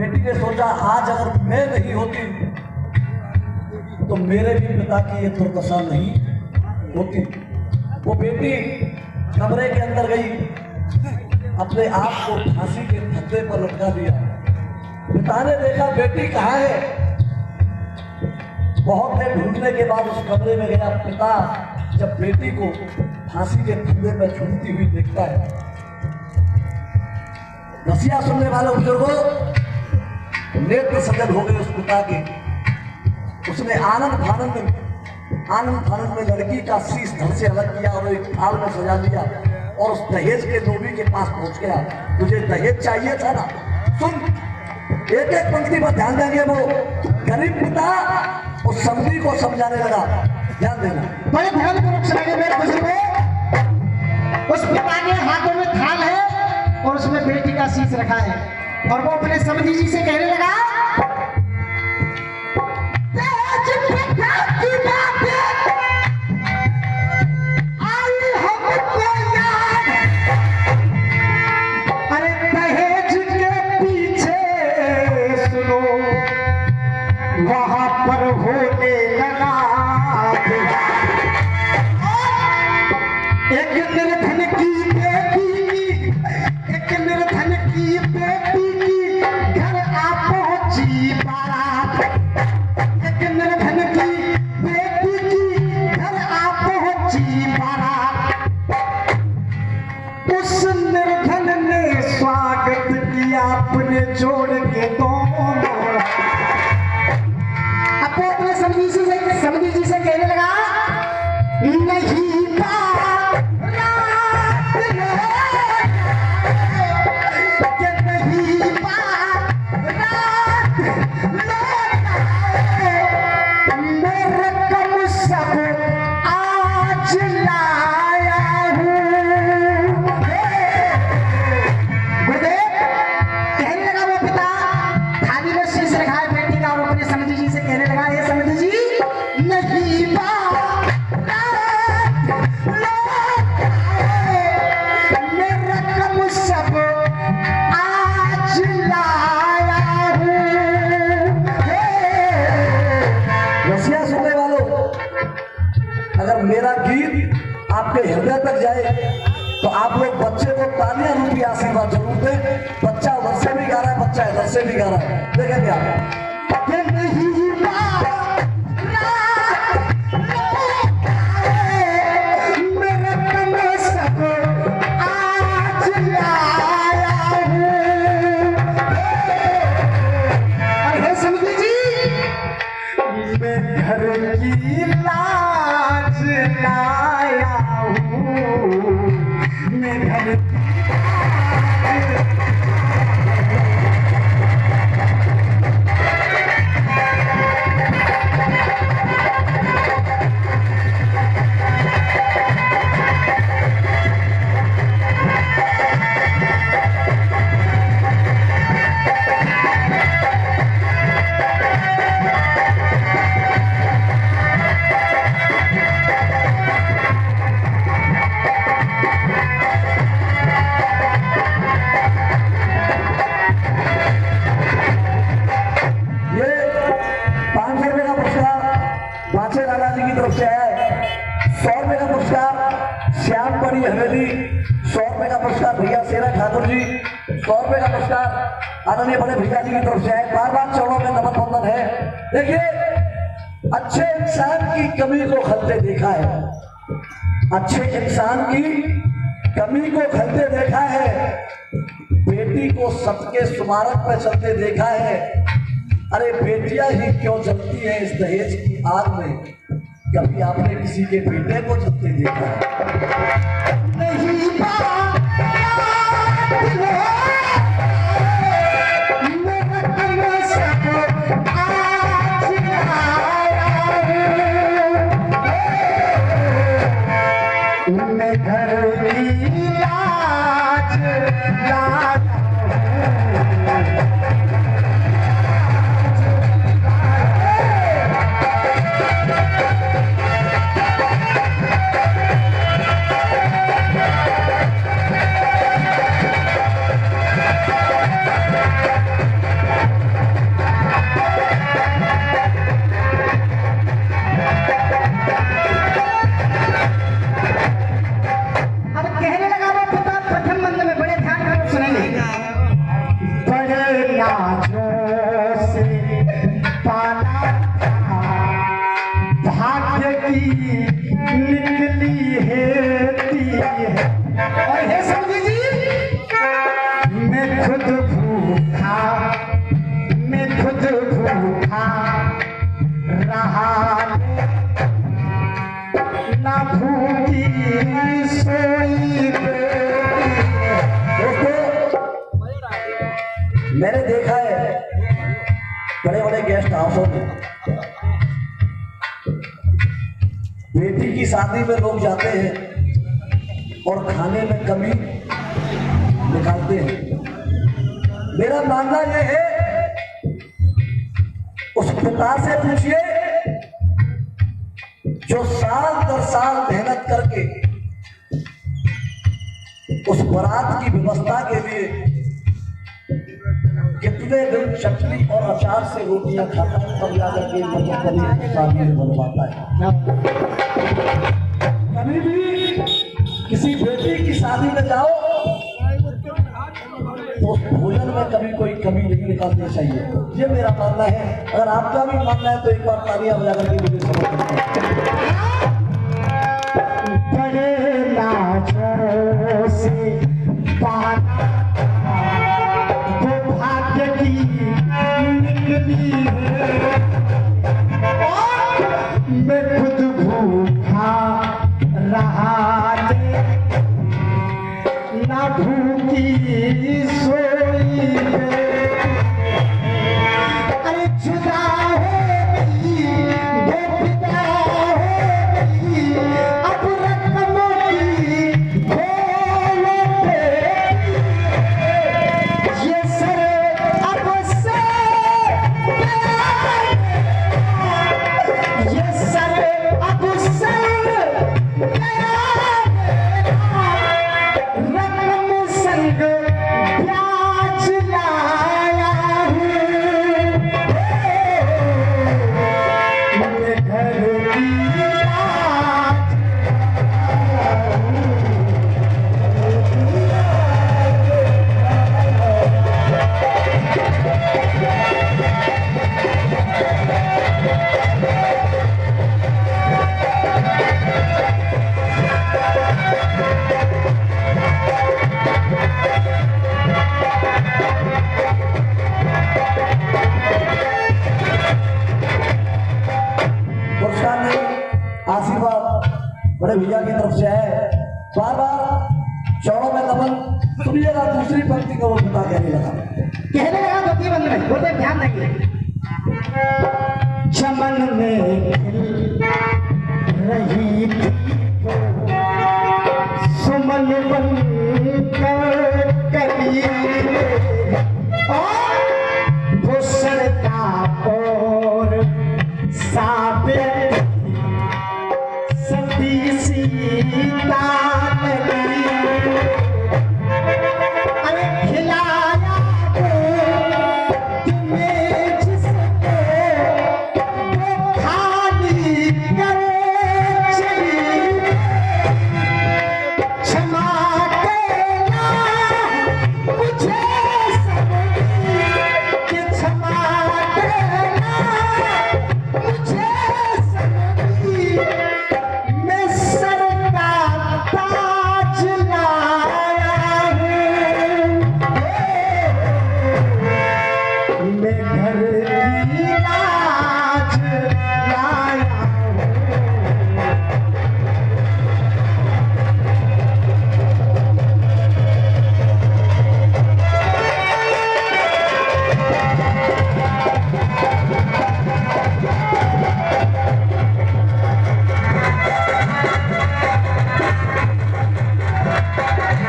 बेटी ने सोचा आज अगर मैं नहीं होती तो मेरे भी पिता की ये दुर्दशा नहीं होती। वो बेटी कमरे के अंदर गई, अपने आप को फांसी के फंदे पर लटका दिया। पिता ने देखा बेटी कहाँ है। बहुत देर ढूंढने के बाद उस कमरे में गया। पिता जब बेटी को फांसी के फंदे पर झूलती हुई देखता है, नसीहा सुनने वाले बुजुर्गों नेत्र सजग हो गए उस पिता के। उसने आनंद फानंद में लड़की का शीश धड़ से अलग किया और एक थाल में सजा लिया और उस दहेज के लोभी के पास पहुंच गया। तुझे दहेज चाहिए था ना? सुन, एक एक पंक्ति पर ध्यान देंगे। वो गरीब पिता उस समझी को समझाने लगा, ध्यान देना, बड़े ध्यानपूर्वक सुनिए मेरे बुजुर्गों। उस पिता के हाथों में थाल है और उसमें बेटी का शीश रखा है और वो अपने समझी जी से कहने लगा, वहां पर होने लगा एक निर्धन की बेटी, एक निर्धन की बेटी की घर आ पहुंची बारात। एक निर्धन की बेटी की घर आ पहुंची बारात। उस निर्धन ने स्वागत किया अपने जोड़ के दोनों। आपको अपने समझी जी से कहने लगा, नहीं बात रात नहीं बात रात मेरे कम सब आज लाया हूँ। गुरुदेव कहने लगा वो पिता, थाली में शीश रखा है बेटी का, वो अपने समझी जी से कहने लगा, ये समझी जी नहीं बात मेरा कम सब आज लाया हूँ। रसिया सुनने वालों, अगर मेरा गीत आपके हृदय तक जाए तो आप लोग बच्चे को तालियां रूपी आशीर्वाद जरूर दें। बच्चा उधर से भी गा रहा है, बच्चा इधर से भी गा रहा है, देखेंगे आप। घर की लाज लाया हूँ, मैं घर आदरणीय बड़े भैया जी की तरफ से है। बार बार चरणों में नमन बंदन है। देखिए, अच्छे इंसान की कमी को खलते देखा है, अच्छे इंसान की कमी को खलते देखा है, बेटी को सबके स्मारक पर चलते देखा है। अरे बेटियां ही क्यों जलती हैं इस दहेज की आग में? कभी आपने किसी के बेटे को जलते देखा है? नहीं घर की लाज लाज नाजों से पाला था, भाग्य की निकली हेती है। और हे समझी जी, मैं खुद भूखा रहा, ना भूखी सोई दोस्तों, मैंने देखा है बड़े बड़े गेस्ट हाउसों में बेटी की शादी में लोग जाते हैं और खाने में कमी निकालते हैं। मेरा मानना यह है, उस पिता से पूछिए जो साल दर साल मेहनत करके उस बारात की व्यवस्था के लिए कितने दिन चटनी और अचार से रोटियां खाता है, तब जाकर के मतलब कभी शादी में बन पाता है। कभी भी किसी बेटी की शादी में जाओ तो भोजन में कभी कोई कमी नहीं निकालनी चाहिए, ये मेरा मानना है। अगर आपका भी मानना है तो एक बार तालियां बजा करके मुझे समझ बड़े नाजों से पाला, वो भाग्य की निकली है। और मैं खुद भूखा रहा, ना भूखी सोई है। अरे जुदा हो गई, बेफिदा हो गई, अब रकमों की भोले पे ये सर अब से ये सर अब से रकम संग प्याज लाया हूँ, मैं घर की लाज पुरस्कार नहीं, आशीर्वाद बड़े भैया की तरफ से है। बार बार चौड़ों में नमन। सुनिएगा दूसरी पंक्ति को वो पिता कहने लगा। कहने लगा, धोती बंद में बोलते ध्यान देंगे। चमन में